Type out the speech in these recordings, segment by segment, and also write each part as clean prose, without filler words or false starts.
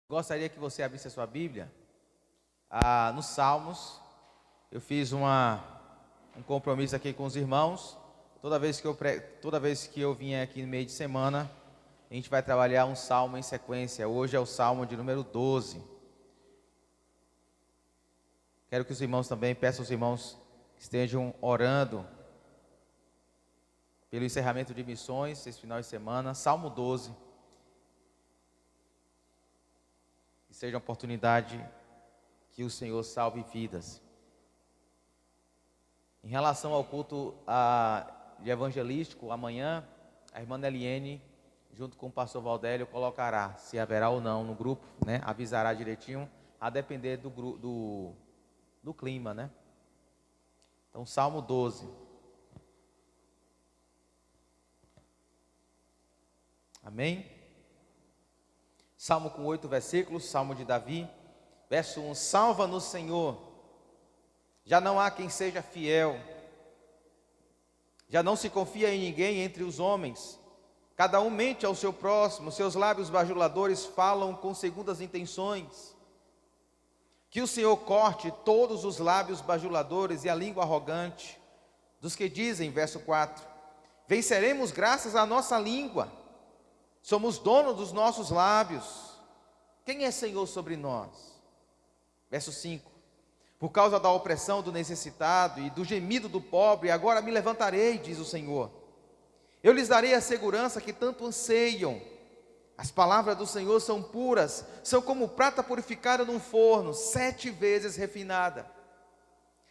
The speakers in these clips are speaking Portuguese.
Gostaria que você abrisse a sua Bíblia nos Salmos. Eu fiz um compromisso aqui com os irmãos. Toda vez que eu vim aqui no meio de semana, a gente vai trabalhar um salmo em sequência. Hoje é o salmo de número 12. Quero que os irmãos também, peçam aos irmãos que estejam orando pelo encerramento de missões esse final de semana. Salmo 12. Que seja uma oportunidade que o Senhor salve vidas. Em relação ao culto de evangelístico, amanhã, a irmã Eliene, junto com o pastor Valdélio, colocará se haverá ou não no grupo, né? Avisará direitinho, a depender do clima, né? Então, Salmo 12. Amém? Salmo com 8 versículos, Salmo de Davi. Verso 1: Salva-nos, Senhor, já não há quem seja fiel, já não se confia em ninguém entre os homens, cada um mente ao seu próximo, seus lábios bajuladores falam com segundas intenções. Que o Senhor corte todos os lábios bajuladores e a língua arrogante dos que dizem, verso 4, venceremos graças à nossa língua, somos donos dos nossos lábios, quem é Senhor sobre nós? Verso 5, por causa da opressão do necessitado e do gemido do pobre, agora me levantarei, diz o Senhor. Eu lhes darei a segurança que tanto anseiam. As palavras do Senhor são puras, são como prata purificada num forno, 7 vezes refinada.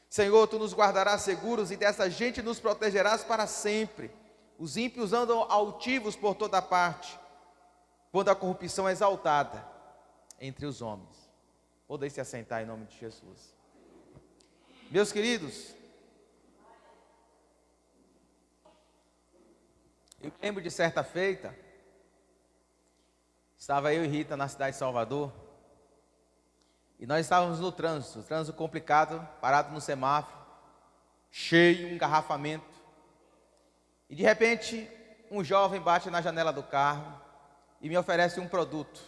Senhor, Tu nos guardarás seguros e dessa gente nos protegerás para sempre. Os ímpios andam altivos por toda parte, quando a corrupção é exaltada entre os homens. Podem se assentar em nome de Jesus. Meus queridos, eu lembro de certa feita, estava eu e Rita na cidade de Salvador, e nós estávamos no trânsito complicado, parado no semáforo, cheio, um engarrafamento, e de repente, um jovem bate na janela do carro e me oferece um produto.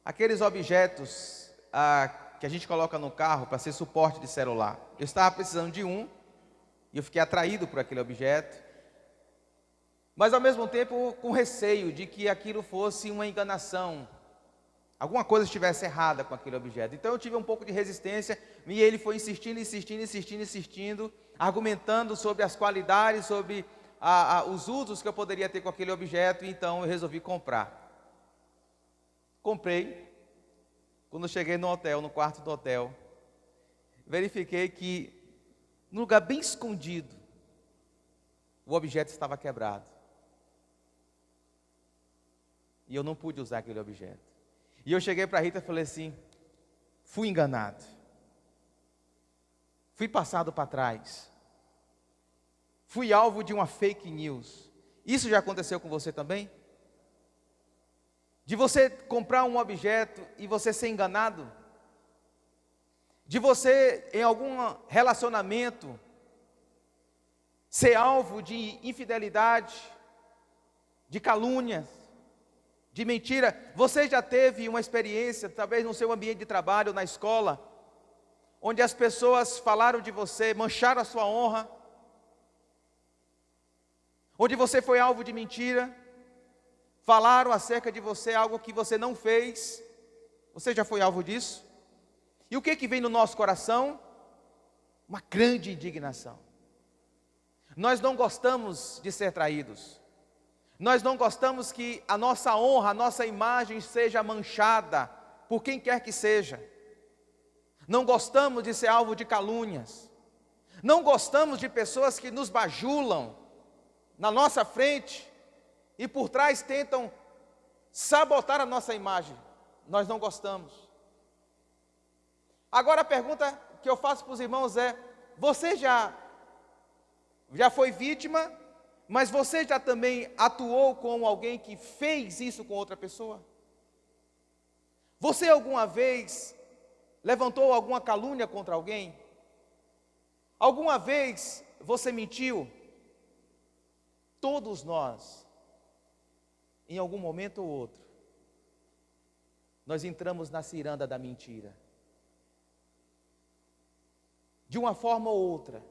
Aqueles objetos que a gente coloca no carro para ser suporte de celular. Eu estava precisando de um, e eu fiquei atraído por aquele objeto, mas ao mesmo tempo com receio de que aquilo fosse uma enganação, alguma coisa estivesse errada com aquele objeto. Então eu tive um pouco de resistência, e ele foi insistindo, argumentando sobre as qualidades, sobre os usos que eu poderia ter com aquele objeto, e então eu resolvi comprar. Comprei. Quando eu cheguei no hotel, no quarto do hotel, verifiquei que, num lugar bem escondido, o objeto estava quebrado. E eu não pude usar aquele objeto. E eu cheguei para a Rita e falei assim, fui enganado. Fui passado para trás. Fui alvo de uma fake news. Isso já aconteceu com você também? De você comprar um objeto e você ser enganado? De você, em algum relacionamento, ser alvo de infidelidade, de calúnias, de mentira? Você já teve uma experiência, talvez no seu ambiente de trabalho, na escola, onde as pessoas falaram de você, mancharam a sua honra, onde você foi alvo de mentira, falaram acerca de você algo que você não fez? Você já foi alvo disso? E o que vem no nosso coração? Uma grande indignação. Nós não gostamos de ser traídos. Nós não gostamos que a nossa honra, a nossa imagem seja manchada por quem quer que seja. Não gostamos de ser alvo de calúnias. Não gostamos de pessoas que nos bajulam na nossa frente e por trás tentam sabotar a nossa imagem. Nós não gostamos. Agora a pergunta que eu faço para os irmãos é: você já foi vítima, mas você já também atuou com alguém que fez isso com outra pessoa? Você alguma vez levantou alguma calúnia contra alguém? Alguma vez você mentiu? Todos nós, em algum momento ou outro, nós entramos na ciranda da mentira. De uma forma ou outra,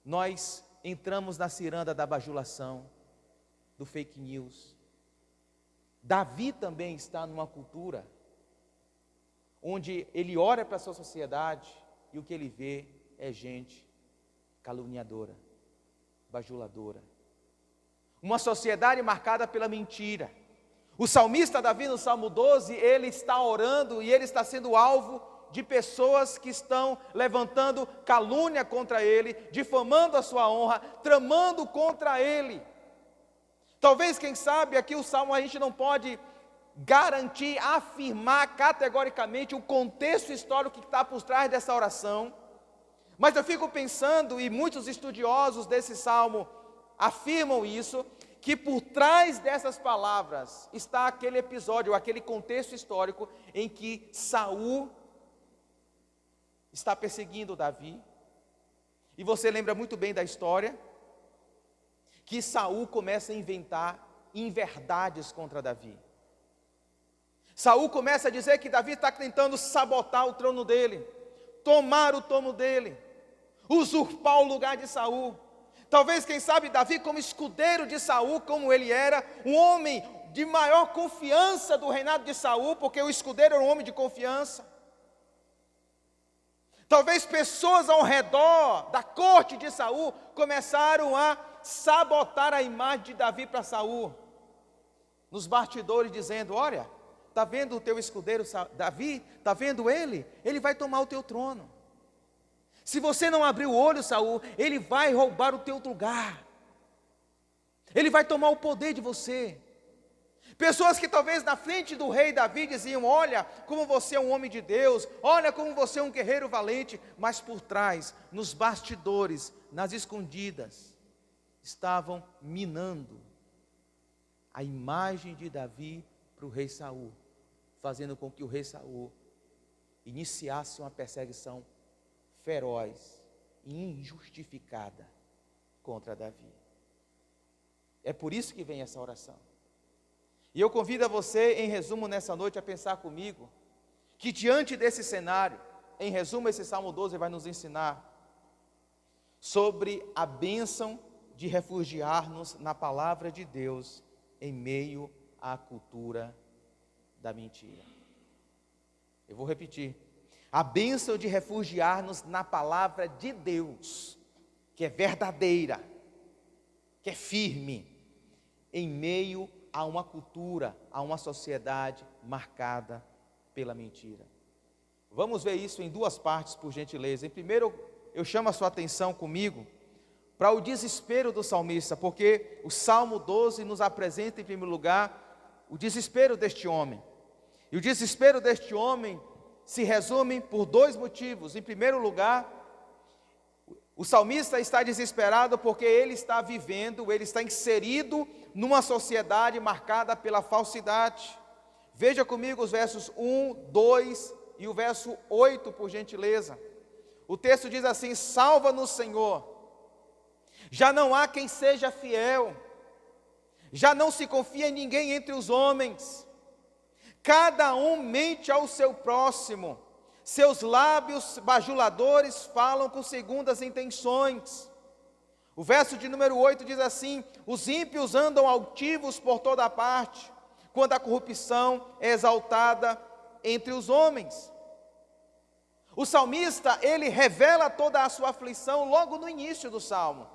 nós entramos na ciranda da bajulação, do fake news. Davi também está numa cultura onde ele olha para a sua sociedade e o que ele vê é gente caluniadora, bajuladora. Uma sociedade marcada pela mentira. O salmista Davi, no Salmo 12, ele está orando e ele está sendo alvo de pessoas que estão levantando calúnia contra ele, difamando a sua honra, tramando contra ele. Talvez, quem sabe, aqui o Salmo a gente não pode garantir, afirmar categoricamente o contexto histórico que está por trás dessa oração, mas eu fico pensando, e muitos estudiosos desse Salmo afirmam isso, que por trás dessas palavras está aquele episódio, aquele contexto histórico em que Saul está perseguindo Davi, e você lembra muito bem da história, que Saul começa a inventar inverdades contra Davi. Saul começa a dizer que Davi está tentando sabotar o trono dele, tomar o trono dele, usurpar o lugar de Saul. Talvez, quem sabe, Davi, como escudeiro de Saul, como ele era, um homem de maior confiança do reinado de Saul, porque o escudeiro era um homem de confiança. Talvez pessoas ao redor da corte de Saul começaram a sabotar a imagem de Davi para Saul, nos bastidores, dizendo: olha, está vendo o teu escudeiro Davi? Está vendo ele? Ele vai tomar o teu trono. Se você não abrir o olho, Saul, ele vai roubar o teu lugar. Ele vai tomar o poder de você. Pessoas que talvez na frente do rei Davi diziam: olha como você é um homem de Deus, olha como você é um guerreiro valente, mas por trás, nos bastidores, nas escondidas, estavam minando a imagem de Davi para o rei Saul, fazendo com que o rei Saul iniciasse uma perseguição feroz e injustificada contra Davi. É por isso que vem essa oração. E eu convido a você, em resumo, nessa noite, a pensar comigo, que diante desse cenário, em resumo, esse Salmo 12 vai nos ensinar sobre a bênção de refugiar-nos na palavra de Deus, em meio à cultura da mentira. Eu vou repetir. A bênção de refugiar-nos na palavra de Deus, que é verdadeira, que é firme, em meio a uma cultura, a uma sociedade marcada pela mentira. Vamos ver isso em duas partes, por gentileza. Em primeiro, eu chamo a sua atenção comigo para o desespero do salmista, porque o Salmo 12 nos apresenta, em primeiro lugar, o desespero deste homem. E o desespero deste homem se resume por dois motivos. Em primeiro lugar, o salmista está desesperado porque ele está vivendo, ele está inserido numa sociedade marcada pela falsidade. Veja comigo os versos 1, 2 e o verso 8, por gentileza. O texto diz assim: salva-nos, Senhor, já não há quem seja fiel, já não se confia em ninguém entre os homens, cada um mente ao seu próximo, seus lábios bajuladores falam com segundas intenções. O verso de número 8 diz assim: os ímpios andam altivos por toda parte, quando a corrupção é exaltada entre os homens. O salmista, ele revela toda a sua aflição logo no início do salmo,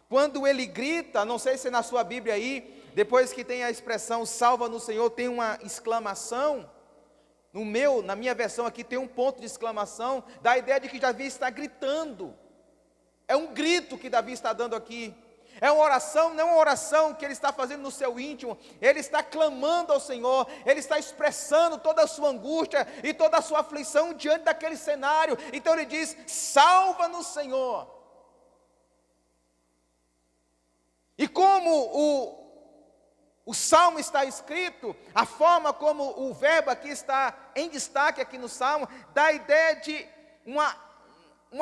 quando ele grita, não sei se na sua Bíblia aí, depois que tem a expressão salva-nos, Senhor, tem uma exclamação. Na minha versão aqui tem um ponto de exclamação, dá a ideia de que Davi está gritando. É um grito que Davi está dando aqui. É uma oração, não é uma oração que ele está fazendo no seu íntimo, ele está clamando ao Senhor, ele está expressando toda a sua angústia e toda a sua aflição diante daquele cenário. Então ele diz: salva-nos, Senhor. E como o salmo está escrito, a forma como o verbo aqui está em destaque aqui no salmo, dá a ideia de uma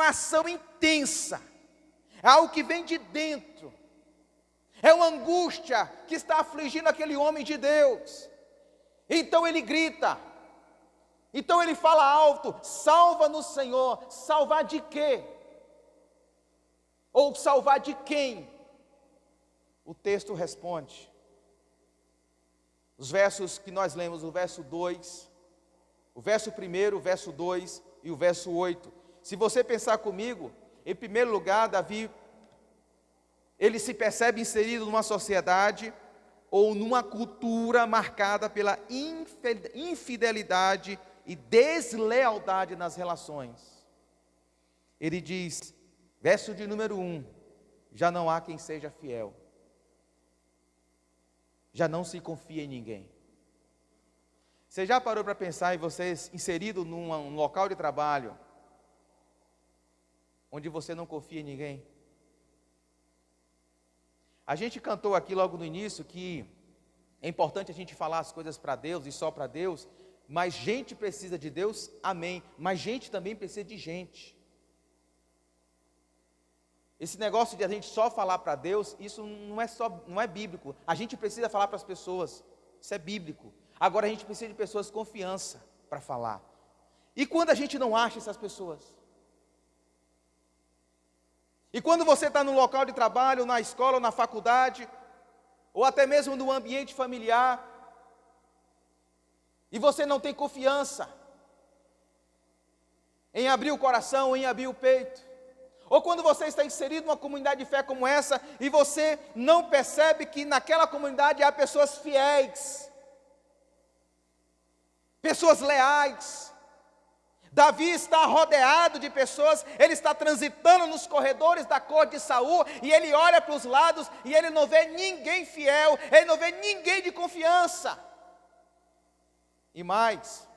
ação intensa, é algo que vem de dentro, é uma angústia que está afligindo aquele homem de Deus. Então ele grita, então ele fala alto: salva-nos, Senhor. Salvar de quê? Ou salvar de quem? O texto responde. Os versos que nós lemos, o verso 2, o verso 1, o verso 2 e o verso 8. Se você pensar comigo, em primeiro lugar, Davi, ele se percebe inserido numa sociedade ou numa cultura marcada pela infidelidade e deslealdade nas relações. Ele diz, verso de número 1, já não há quem seja fiel. Já não se confia em ninguém. Você já parou para pensar em você inserido num local de trabalho onde você não confia em ninguém? A gente cantou aqui logo no início que é importante a gente falar as coisas para Deus e só para Deus, mas gente precisa de Deus, amém, mas gente também precisa de gente. Esse negócio de a gente só falar para Deus, isso não é bíblico. A gente precisa falar para as pessoas, isso é bíblico. Agora a gente precisa de pessoas de confiança para falar. E quando a gente não acha essas pessoas? E quando você está no local de trabalho, na escola, ou na faculdade, ou até mesmo no ambiente familiar, e você não tem confiança em abrir o coração, em abrir o peito, ou quando você está inserido numa comunidade de fé como essa, e você não percebe que naquela comunidade há pessoas fiéis, pessoas leais. Davi está rodeado de pessoas, ele está transitando nos corredores da corte de Saul, e ele olha para os lados, e ele não vê ninguém fiel, ele não vê ninguém de confiança. E mais,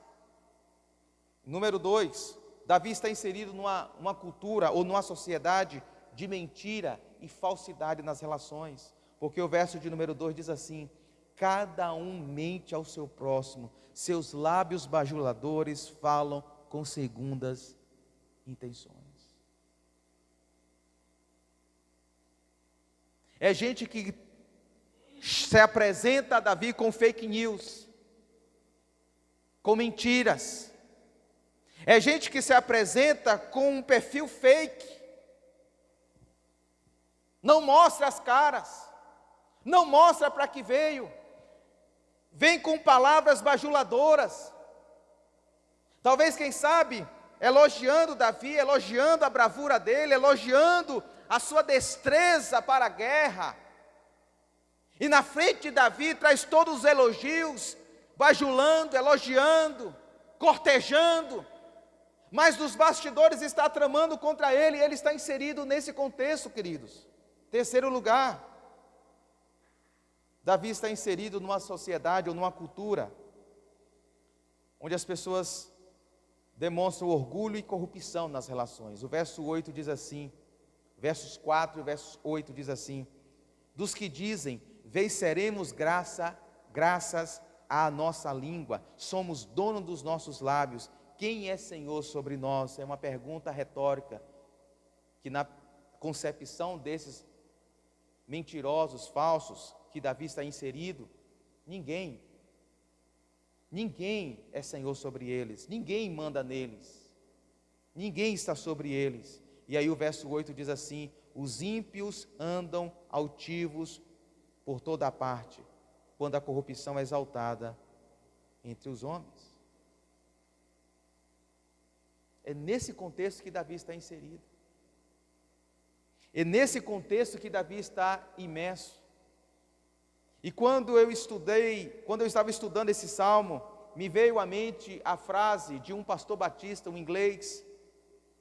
número 2, Davi está inserido numa cultura ou numa sociedade de mentira e falsidade nas relações, porque o verso de número 2 diz assim: cada um mente ao seu próximo, seus lábios bajuladores falam com segundas intenções. É gente que se apresenta a Davi com fake news, com mentiras. É gente que se apresenta com um perfil fake, não mostra as caras, não mostra para que veio, vem com palavras bajuladoras, talvez, quem sabe, elogiando Davi, elogiando a bravura dele, elogiando a sua destreza para a guerra, e na frente de Davi traz todos os elogios, bajulando, elogiando, cortejando, mas nos bastidores está tramando contra ele, e ele está inserido nesse contexto, queridos. Terceiro lugar, Davi está inserido numa sociedade ou numa cultura onde as pessoas demonstram orgulho e corrupção nas relações. O verso 8 diz assim, versos 4 e versos 8 diz assim: dos que dizem, venceremos graças à nossa língua, somos dono dos nossos lábios, quem é Senhor sobre nós? É uma pergunta retórica, que na concepção desses mentirosos, falsos, que Davi está inserido, ninguém é Senhor sobre eles, ninguém manda neles, ninguém está sobre eles. E aí o verso 8 diz assim: os ímpios andam altivos por toda a parte, quando a corrupção é exaltada entre os homens. É nesse contexto que Davi está inserido. É nesse contexto que Davi está imerso. E quando eu estava estudando esse salmo, me veio à mente a frase de um pastor batista, um inglês,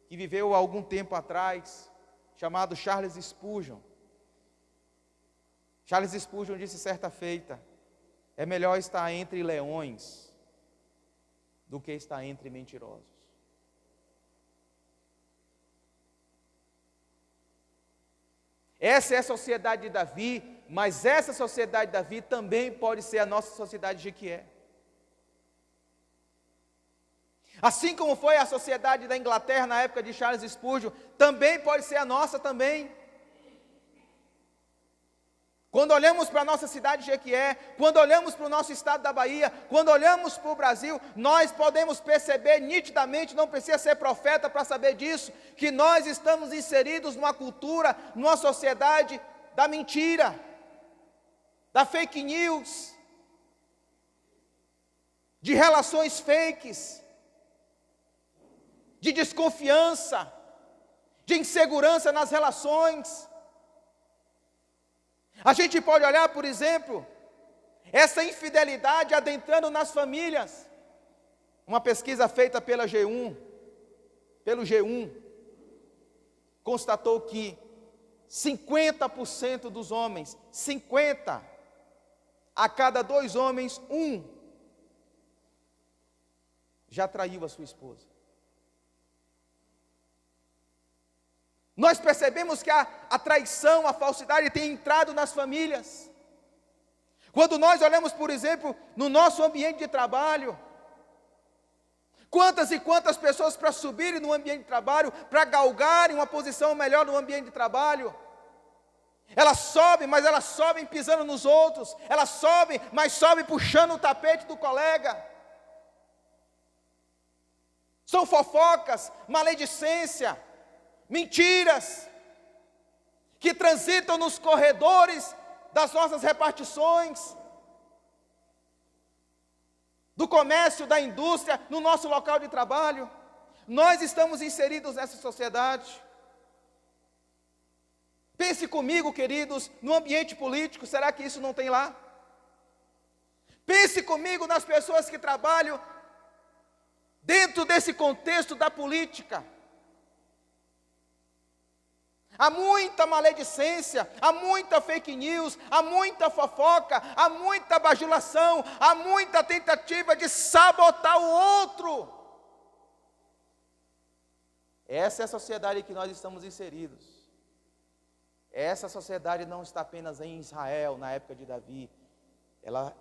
que viveu há algum tempo atrás, chamado Charles Spurgeon. Charles Spurgeon disse certa feita: é melhor estar entre leões do que estar entre mentirosos. Essa é a sociedade de Davi, mas essa sociedade de Davi também pode ser a nossa sociedade de Jequié. Assim como foi a sociedade da Inglaterra na época de Charles Spurgeon, também pode ser a nossa também. Quando olhamos para a nossa cidade de Jequié, quando olhamos para o nosso estado da Bahia, quando olhamos para o Brasil, nós podemos perceber nitidamente, não precisa ser profeta para saber disso, que nós estamos inseridos numa cultura, numa sociedade da mentira, da fake news, de relações fakes, de desconfiança, de insegurança nas relações. A gente pode olhar, por exemplo, essa infidelidade adentrando nas famílias. Uma pesquisa feita pelo G1, constatou que 50% dos homens, 50 a cada 2 homens, 1 já traiu a sua esposa. Nós percebemos que a traição, a falsidade tem entrado nas famílias. Quando nós olhamos, por exemplo, no nosso ambiente de trabalho, quantas e quantas pessoas para subirem no ambiente de trabalho, para galgarem uma posição melhor no ambiente de trabalho, elas sobem, mas elas sobem pisando nos outros, elas sobem, mas sobem puxando o tapete do colega. São fofocas, maledicência, mentiras, que transitam nos corredores das nossas repartições, do comércio, da indústria, no nosso local de trabalho. Nós estamos inseridos nessa sociedade. Pense comigo, queridos, no ambiente político, será que isso não tem lá? Pense comigo nas pessoas que trabalham dentro desse contexto da política. Há muita maledicência, há muita fake news, há muita fofoca, há muita bajulação, há muita tentativa de sabotar o outro. Essa é a sociedade que nós estamos inseridos. Essa sociedade não está apenas em Israel, na época de Davi. Ela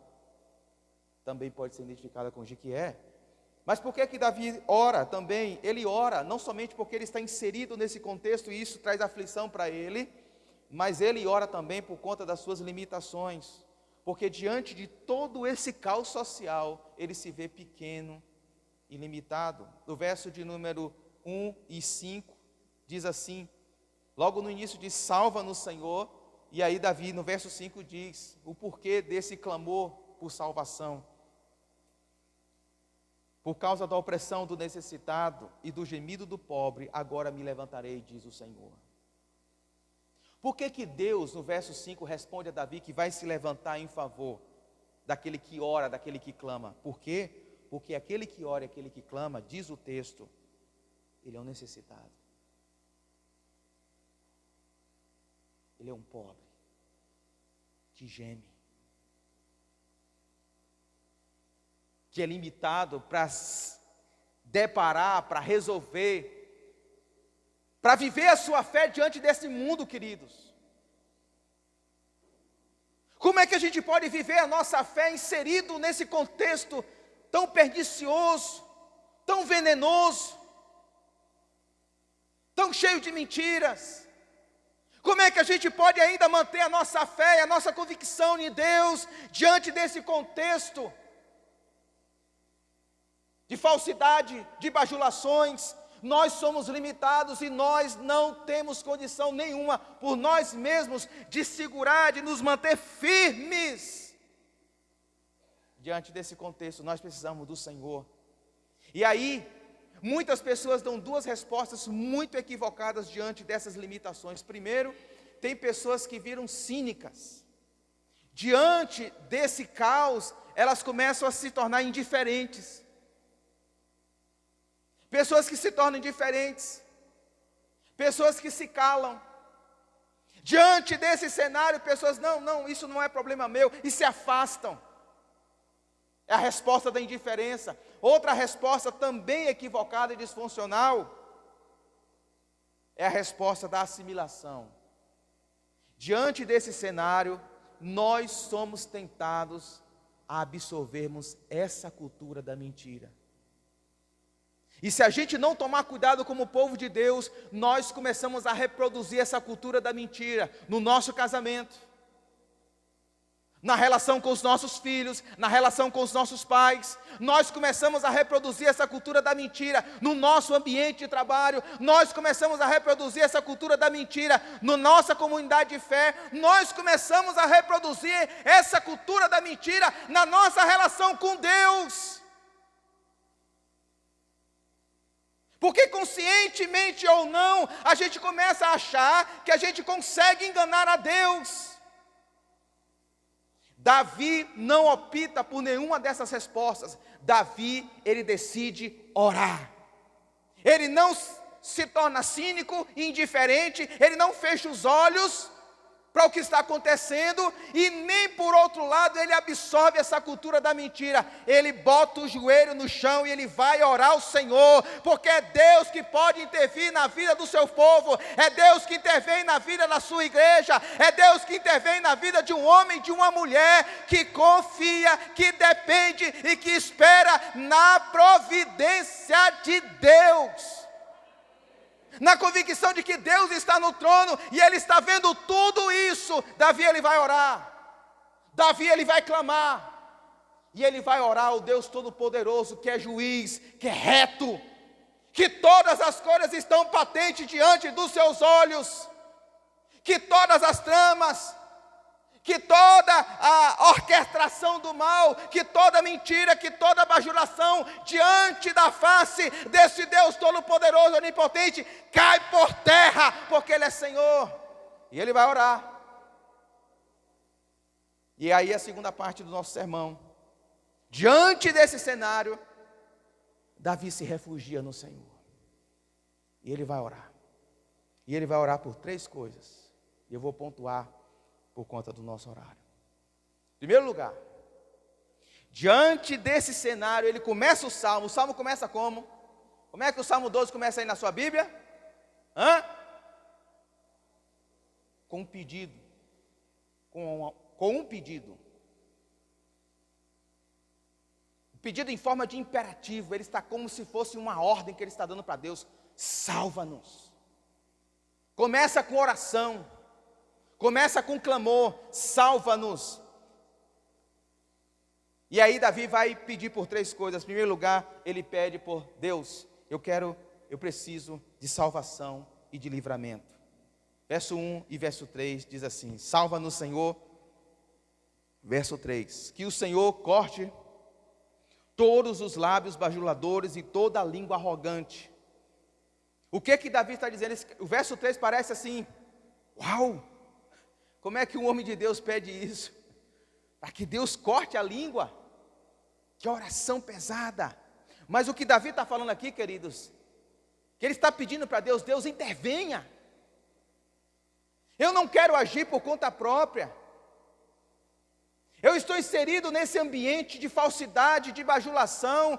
também pode ser identificada com Jequié. Mas por que Davi ora também? Ele ora não somente porque ele está inserido nesse contexto e isso traz aflição para ele, mas ele ora também por conta das suas limitações, porque diante de todo esse caos social, ele se vê pequeno e limitado. No verso de número 1 e 5, diz assim, logo no início diz, salva-nos Senhor, e aí Davi no verso 5 diz, o porquê desse clamor por salvação. Por causa da opressão do necessitado e do gemido do pobre, agora me levantarei, diz o Senhor. Por que Deus, no verso 5, responde a Davi que vai se levantar em favor daquele que ora, daquele que clama? Por quê? Porque aquele que ora e aquele que clama, diz o texto, ele é um necessitado. Ele é um pobre, que geme, que é limitado para deparar, para resolver, para viver a sua fé diante desse mundo, queridos. Como é que a gente pode viver a nossa fé inserido nesse contexto tão pernicioso, tão venenoso, tão cheio de mentiras? Como é que a gente pode ainda manter a nossa fé e a nossa convicção em Deus diante desse contexto de falsidade, de bajulações? Nós somos limitados e nós não temos condição nenhuma por nós mesmos de segurar, de nos manter firmes. Diante desse contexto, nós precisamos do Senhor. E aí, muitas pessoas dão duas respostas muito equivocadas diante dessas limitações. Primeiro, tem pessoas que viram cínicas. Diante desse caos, elas começam a se tornar indiferentes. Pessoas que se tornam indiferentes, pessoas que se calam. Diante desse cenário, pessoas, não, isso não é problema meu, e se afastam. É a resposta da indiferença. Outra resposta também equivocada e disfuncional é a resposta da assimilação. Diante desse cenário, nós somos tentados a absorvermos essa cultura da mentira. E se a gente não tomar cuidado como povo de Deus, nós começamos a reproduzir essa cultura da mentira no nosso casamento, na relação com os nossos filhos, na relação com os nossos pais. Nós começamos a reproduzir essa cultura da mentira no nosso ambiente de trabalho. Nós começamos a reproduzir essa cultura da mentira na nossa comunidade de fé. Nós começamos a reproduzir essa cultura da mentira na nossa relação com Deus. Porque conscientemente ou não, a gente começa a achar que a gente consegue enganar a Deus. Davi não opta por nenhuma dessas respostas. Davi, ele decide orar. Ele não se torna cínico, indiferente, ele não fecha os olhos para o que está acontecendo, e nem por outro lado ele absorve essa cultura da mentira. Ele bota o joelho no chão e ele vai orar ao Senhor, porque é Deus que pode intervir na vida do seu povo, é Deus que intervém na vida da sua igreja, é Deus que intervém na vida de um homem, de uma mulher, que confia, que depende e que espera na providência de Deus. Na convicção de que Deus está no trono e Ele está vendo tudo isso. Davi, ele vai orar. Davi, ele vai clamar. E ele vai orar ao Deus Todo-Poderoso, que é juiz, que é reto, que todas as coisas estão patentes diante dos seus olhos, que todas as tramas, que toda a orquestração do mal, que toda mentira, que toda bajulação diante da face desse Deus Todo-Poderoso, Onipotente, cai por terra, porque Ele é Senhor. E Ele vai orar. E aí a segunda parte do nosso sermão. Diante desse cenário, Davi se refugia no Senhor. E ele vai orar. E ele vai orar por 3 coisas. E eu vou pontuar por conta do nosso horário. Em primeiro lugar, diante desse cenário, ele começa o salmo. O salmo começa como? Como é que o Salmo 12 começa aí na sua Bíblia? Com um pedido. Com um pedido. Um pedido em forma de imperativo. Ele está como se fosse uma ordem que ele está dando para Deus. Salva-nos. Começa com oração. Começa com clamor, salva-nos. E aí Davi vai pedir por 3 coisas. Em primeiro lugar, ele pede por Deus, eu preciso de salvação e de livramento. Verso 1 e verso 3 diz assim: salva-nos, Senhor. Verso 3, que o Senhor corte todos os lábios bajuladores e toda a língua arrogante. O que Davi está dizendo? O verso 3 parece assim, uau! Como é que um homem de Deus pede isso? Para que Deus corte a língua. Que oração pesada. Mas o que Davi está falando aqui, queridos, que ele está pedindo para Deus, Deus intervenha. Eu não quero agir por conta própria. Eu estou inserido nesse ambiente de falsidade, de bajulação,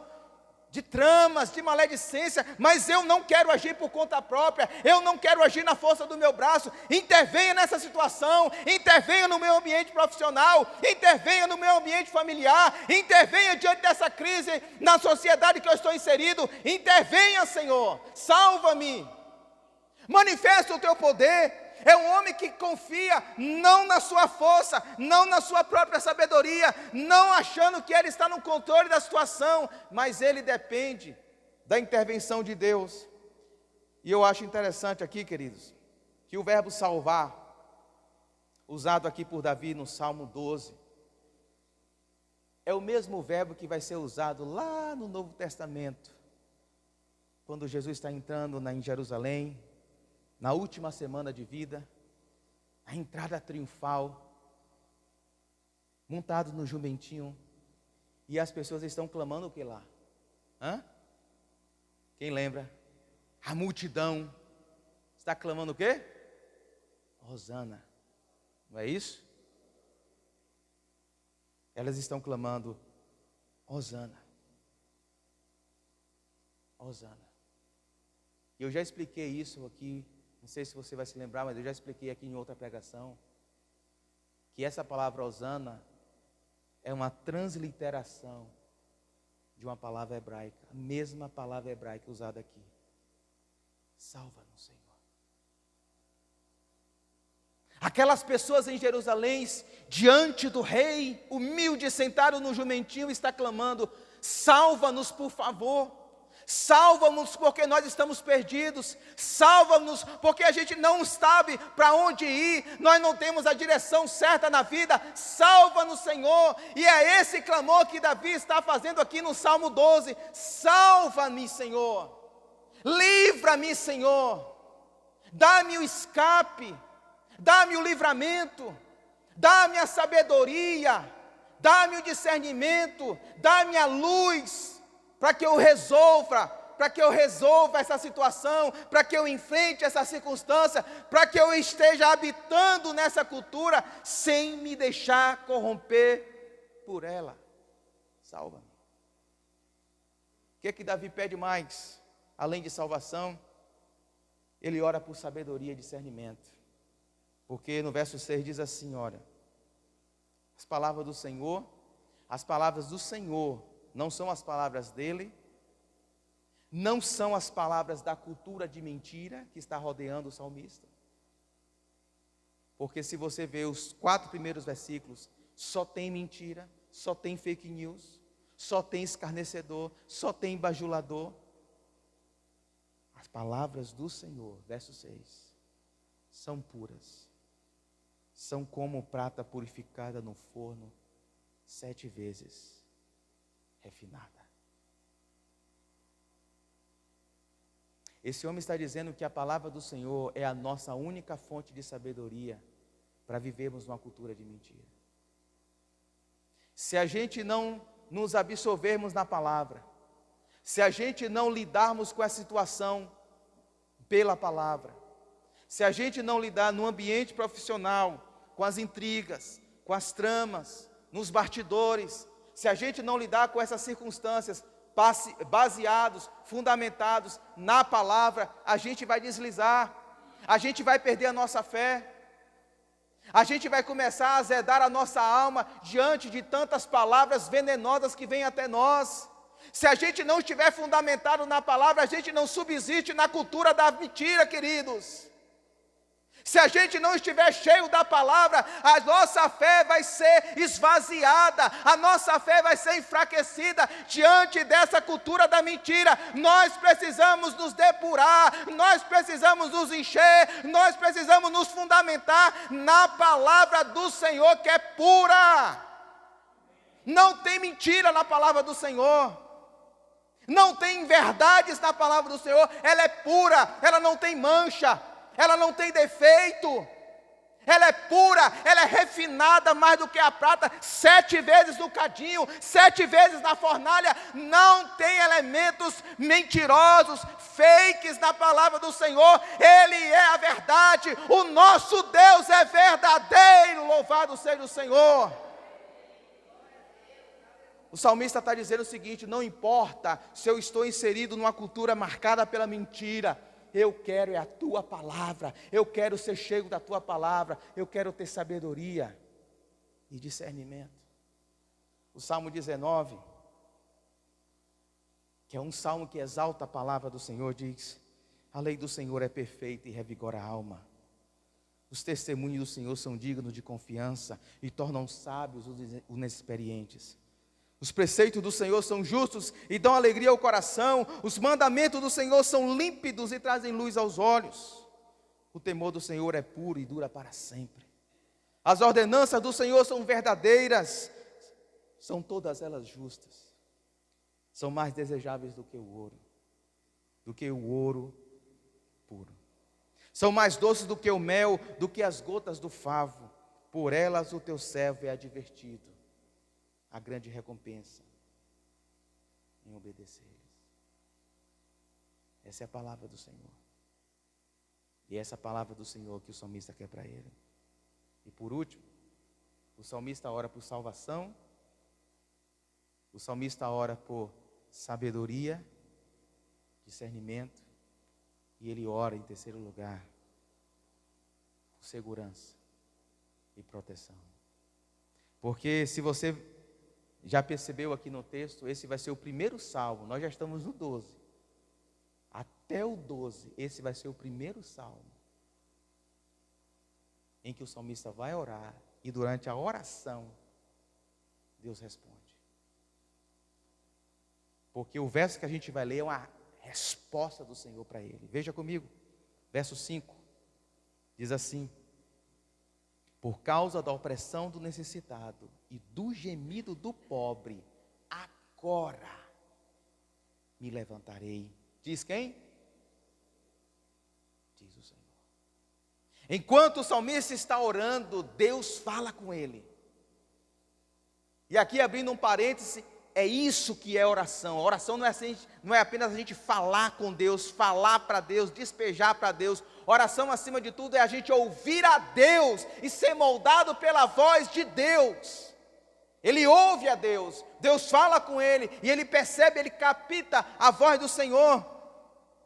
de tramas, de maledicência, mas eu não quero agir por conta própria, eu não quero agir na força do meu braço. Intervenha nessa situação, intervenha no meu ambiente profissional, intervenha no meu ambiente familiar, intervenha diante dessa crise na sociedade que eu estou inserido. Intervenha, Senhor, salva-me, manifesta o teu poder. É um homem que confia não na sua força, não na sua própria sabedoria, não achando que ele está no controle da situação, mas ele depende da intervenção de Deus. E eu acho interessante aqui, queridos, que o verbo salvar, usado aqui por Davi no Salmo 12, é o mesmo verbo que vai ser usado lá no Novo Testamento, quando Jesus está entrando em Jerusalém, na última semana de vida, a entrada triunfal, montado no jumentinho, e as pessoas estão clamando o que lá? Quem lembra? A multidão está clamando o quê? Hosana, não é isso? Elas estão clamando Hosana, Hosana. E eu já expliquei isso aqui. Não sei se você vai se lembrar, mas eu já expliquei aqui em outra pregação, que essa palavra Hosana é uma transliteração de uma palavra hebraica, a mesma palavra hebraica usada aqui. Salva-nos, Senhor. Aquelas pessoas em Jerusalém, diante do rei, humilde, sentado no jumentinho, está clamando: salva-nos, por favor. Salva-nos porque nós estamos perdidos. Salva-nos porque a gente não sabe para onde ir. Nós não temos a direção certa na vida. Salva-nos, Senhor. E é esse clamor que Davi está fazendo aqui no Salmo 12. Salva-me, Senhor. Livra-me, Senhor. Dá-me o escape. Dá-me o livramento. Dá-me a sabedoria. Dá-me o discernimento. Dá-me a luz. Para que eu resolva essa situação, para que eu enfrente essa circunstância, para que eu esteja habitando nessa cultura, sem me deixar corromper por ela. Salva-me. O que é que Davi pede mais? Além de salvação, ele ora por sabedoria e discernimento. Porque no verso 6 diz assim, olha, as palavras do Senhor não são as palavras dele, não são as palavras da cultura de mentira que está rodeando o salmista. Porque se você ver os 4 primeiros versículos, só tem mentira, só tem fake news, só tem escarnecedor, só tem bajulador. As palavras do Senhor, verso 6, são puras, são como prata purificada no forno 7 vezes. Refinada. Esse homem está dizendo que a palavra do Senhor é a nossa única fonte de sabedoria para vivermos numa cultura de mentira. Se a gente não nos absorvermos na palavra, se a gente não lidarmos com a situação pela palavra, se a gente não lidar no ambiente profissional, com as intrigas, com as tramas, nos bastidores, se a gente não lidar com essas circunstâncias baseados, fundamentados na palavra, a gente vai deslizar, a gente vai perder a nossa fé, a gente vai começar a azedar a nossa alma diante de tantas palavras venenosas que vêm até nós. Se a gente não estiver fundamentado na palavra, a gente não subsiste na cultura da mentira, queridos. Se a gente não estiver cheio da palavra, a nossa fé vai ser esvaziada, a nossa fé vai ser enfraquecida diante dessa cultura da mentira. Nós precisamos nos depurar, nós precisamos nos encher, nós precisamos nos fundamentar na palavra do Senhor, que é pura. Não tem mentira na palavra do Senhor, não tem verdades na palavra do Senhor, ela é pura, ela não tem mancha, ela não tem defeito, ela é pura, ela é refinada mais do que a prata, 7 vezes no cadinho, 7 vezes na fornalha. Não tem elementos mentirosos, fakes na palavra do Senhor. Ele é a verdade, o nosso Deus é verdadeiro, louvado seja o Senhor. O salmista está dizendo o seguinte: não importa se eu estou inserido numa cultura marcada pela mentira, eu quero é a tua palavra, eu quero ser cheio da tua palavra, eu quero ter sabedoria e discernimento. O Salmo 19, que é um salmo que exalta a palavra do Senhor, diz: a lei do Senhor é perfeita e revigora a alma. Os testemunhos do Senhor são dignos de confiança e tornam sábios os inexperientes. Os preceitos do Senhor são justos e dão alegria ao coração. Os mandamentos do Senhor são límpidos e trazem luz aos olhos. O temor do Senhor é puro e dura para sempre. As ordenanças do Senhor são verdadeiras, são todas elas justas. São mais desejáveis do que o ouro puro. São mais doces do que o mel, do que as gotas do favo. Por elas o teu servo é advertido. A grande recompensa em obedecer-lhes. Essa é a palavra do Senhor. E essa é a palavra do Senhor que o salmista quer para ele. E por último, o salmista ora por salvação, o salmista ora por sabedoria, discernimento, e ele ora em terceiro lugar por segurança e proteção. Porque se você já percebeu aqui no texto, esse vai ser o primeiro salmo, nós já estamos no 12. Até o 12, esse vai ser o primeiro salmo em que o salmista vai orar e durante a oração Deus responde. Porque o verso que a gente vai ler é uma resposta do Senhor para ele. Veja comigo, verso 5, diz assim: por causa da opressão do necessitado e do gemido do pobre, agora me levantarei. Diz quem? Diz o Senhor. Enquanto o salmista está orando, Deus fala com ele. E aqui, abrindo um parêntese, é isso que é oração. A oração não é apenas a gente falar com Deus, falar para Deus, despejar para Deus. Oração, acima de tudo, é a gente ouvir a Deus e ser moldado pela voz de Deus. Ele ouve a Deus, Deus fala com ele, e ele percebe, ele capta a voz do Senhor.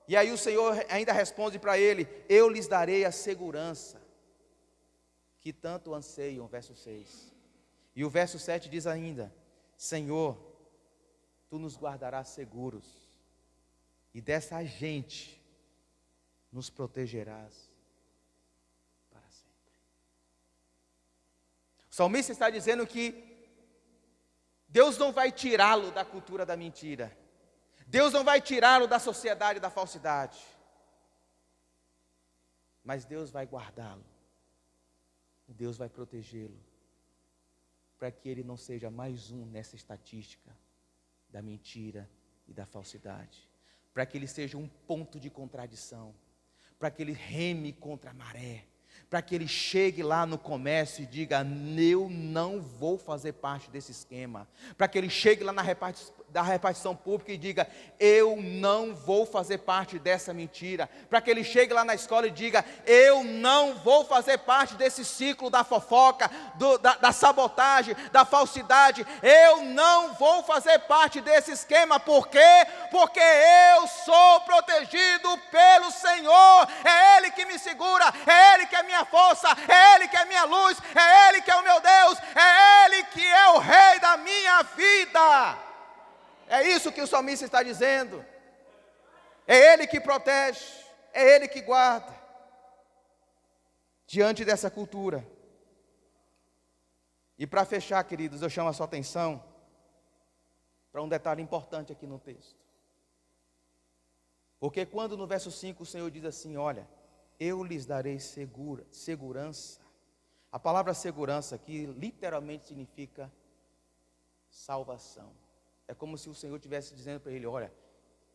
E aí o Senhor ainda responde para ele: eu lhes darei a segurança que tanto anseiam, verso 6. E o verso 7 diz ainda: Senhor, Tu nos guardarás seguros, e dessa gente nos protegerás para sempre. O salmista está dizendo que Deus não vai tirá-lo da cultura da mentira, Deus não vai tirá-lo da sociedade da falsidade, mas Deus vai guardá-lo, Deus vai protegê-lo, para que ele não seja mais um nessa estatística da mentira e da falsidade, para que ele seja um ponto de contradição, para que ele reme contra a maré, para que ele chegue lá no comércio e diga: eu não vou fazer parte desse esquema, para que ele chegue lá na repartição pública e diga: eu não vou fazer parte dessa mentira, para que ele chegue lá na escola e diga: eu não vou fazer parte desse ciclo da fofoca, da sabotagem, da falsidade, eu não vou fazer parte desse esquema. Por quê? Porque eu sou protegido pelo Senhor, é Ele que me segura, é Ele que é minha força, é Ele que é minha luz, é Ele que é o meu Deus, é Ele que é o Rei da minha vida. É isso que o salmista está dizendo. É Ele que protege, é Ele que guarda. Diante dessa cultura. E para fechar, queridos, eu chamo a sua atenção para um detalhe importante aqui no texto. Porque quando no verso 5 o Senhor diz assim: olha, eu lhes darei segurança. A palavra segurança aqui literalmente significa salvação. É como se o Senhor estivesse dizendo para ele: olha,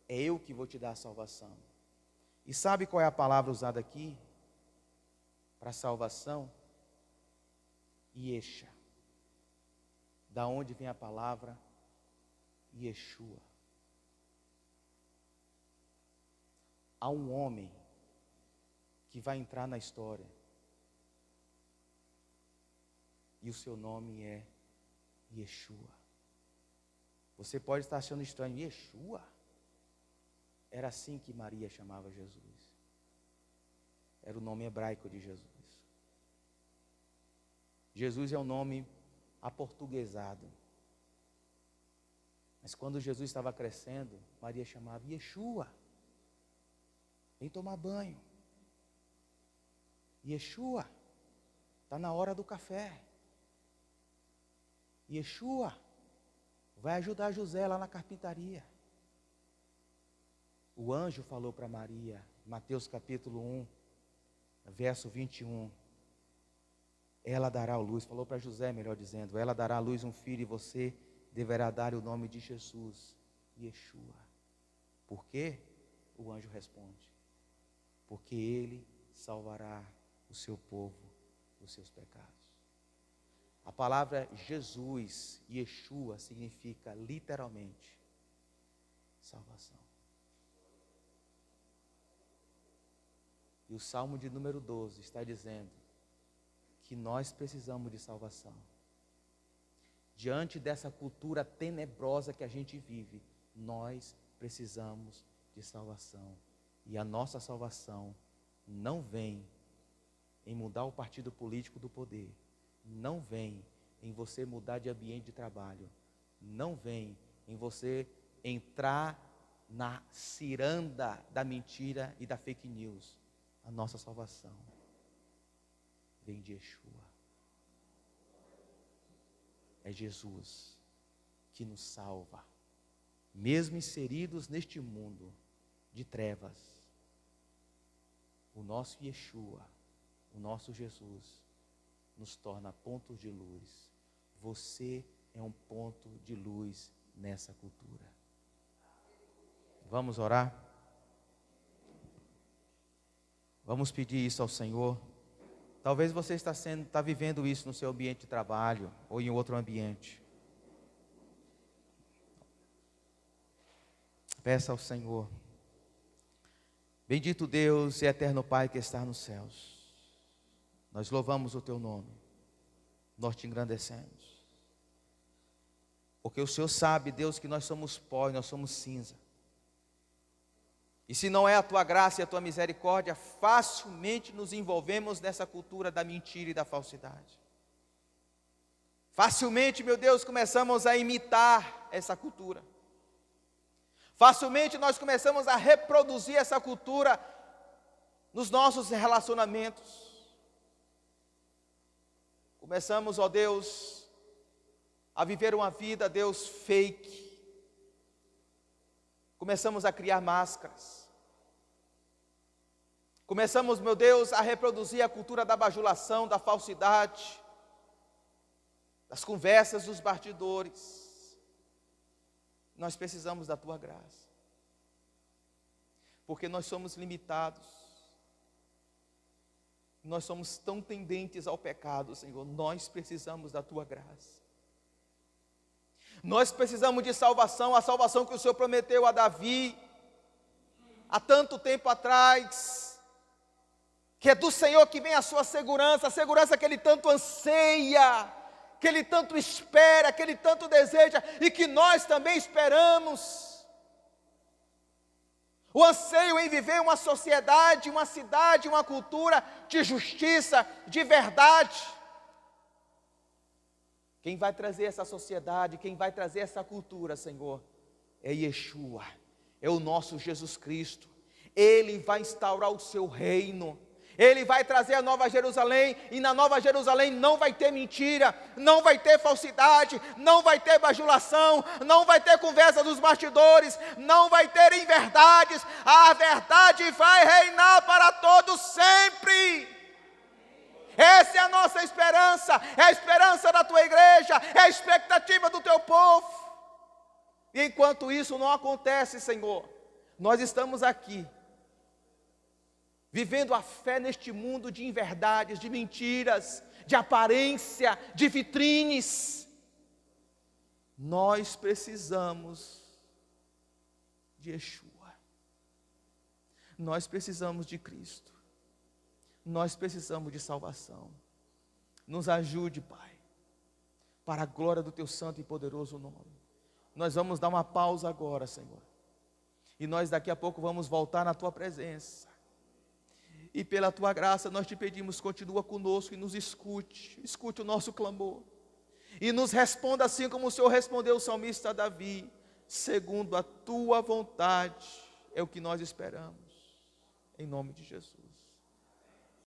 é eu que vou te dar a salvação. E sabe qual é a palavra usada aqui para salvação? Yesha. Da onde vem a palavra Yeshua. Há um homem que vai entrar na história, e o seu nome é Yeshua. Você pode estar achando estranho: Yeshua? Era assim que Maria chamava Jesus. Era o nome hebraico de Jesus. Jesus é um nome aportuguesado. Mas quando Jesus estava crescendo, Maria chamava: Yeshua, vem tomar banho. Yeshua, está na hora do café. Yeshua, vai ajudar José lá na carpintaria. O anjo falou para Maria, Mateus capítulo 1, verso 21. Ela dará à luz, falou para José, melhor dizendo, ela dará à luz um filho e você deverá dar o nome de Jesus, Yeshua. Por quê? O anjo responde: porque ele salvará o seu povo dos seus pecados. A palavra Jesus, Yeshua, significa literalmente salvação. E o Salmo de número 12 está dizendo que nós precisamos de salvação. Diante dessa cultura tenebrosa que a gente vive, nós precisamos de salvação. E a nossa salvação não vem em mudar o partido político do poder, não vem em você mudar de ambiente de trabalho, não vem em você entrar na ciranda da mentira e da fake news. A nossa salvação vem de Yeshua. É Jesus que nos salva, mesmo inseridos neste mundo de trevas. O nosso Yeshua, o nosso Jesus, nos torna pontos de luz. Você é um ponto de luz nessa cultura. Vamos orar? Vamos pedir isso ao Senhor. Talvez você está vivendo isso no seu ambiente de trabalho ou em outro ambiente. Peça ao Senhor. Bendito Deus e eterno Pai que está nos céus. Nós louvamos o Teu nome. Nós Te engrandecemos. Porque o Senhor sabe, Deus, que nós somos pó e nós somos cinza. E se não é a Tua graça e a Tua misericórdia, facilmente nos envolvemos nessa cultura da mentira e da falsidade. Facilmente, meu Deus, começamos a imitar essa cultura. Facilmente nós começamos a reproduzir essa cultura nos nossos relacionamentos. Começamos, ó Deus, a viver uma vida, Deus, fake. Começamos a criar máscaras. Começamos, meu Deus, a reproduzir a cultura da bajulação, da falsidade, das conversas dos bastidores. Nós precisamos da Tua graça, porque nós somos limitados, nós somos tão tendentes ao pecado, Senhor. Nós precisamos da Tua graça, nós precisamos de salvação, a salvação que o Senhor prometeu a Davi, há tanto tempo atrás, que é do Senhor que vem a sua segurança, a segurança que Ele tanto anseia, que Ele tanto espera, que Ele tanto deseja, e que nós também esperamos. O anseio em viver uma sociedade, uma cidade, uma cultura de justiça, de verdade. Quem vai trazer essa sociedade, quem vai trazer essa cultura, Senhor, é Yeshua, é o nosso Jesus Cristo. Ele vai instaurar o seu reino. Ele vai trazer a Nova Jerusalém, e na Nova Jerusalém não vai ter mentira, não vai ter falsidade, não vai ter bajulação, não vai ter conversa dos bastidores, não vai ter inverdades. A verdade vai reinar para todos sempre. Essa é a nossa esperança, é a esperança da Tua igreja, é a expectativa do Teu povo. E enquanto isso não acontece, Senhor, nós estamos aqui, vivendo a fé neste mundo de inverdades, de mentiras, de aparência, de vitrines. Nós precisamos de Yeshua. Nós precisamos de Cristo. Nós precisamos de salvação. Nos ajude, Pai, para a glória do Teu santo e poderoso nome. Nós vamos dar uma pausa agora, Senhor. E nós daqui a pouco vamos voltar na Tua presença. E pela Tua graça nós Te pedimos, continua conosco e nos escute o nosso clamor. E nos responda assim como o Senhor respondeu o salmista Davi, segundo a Tua vontade, é o que nós esperamos. Em nome de Jesus.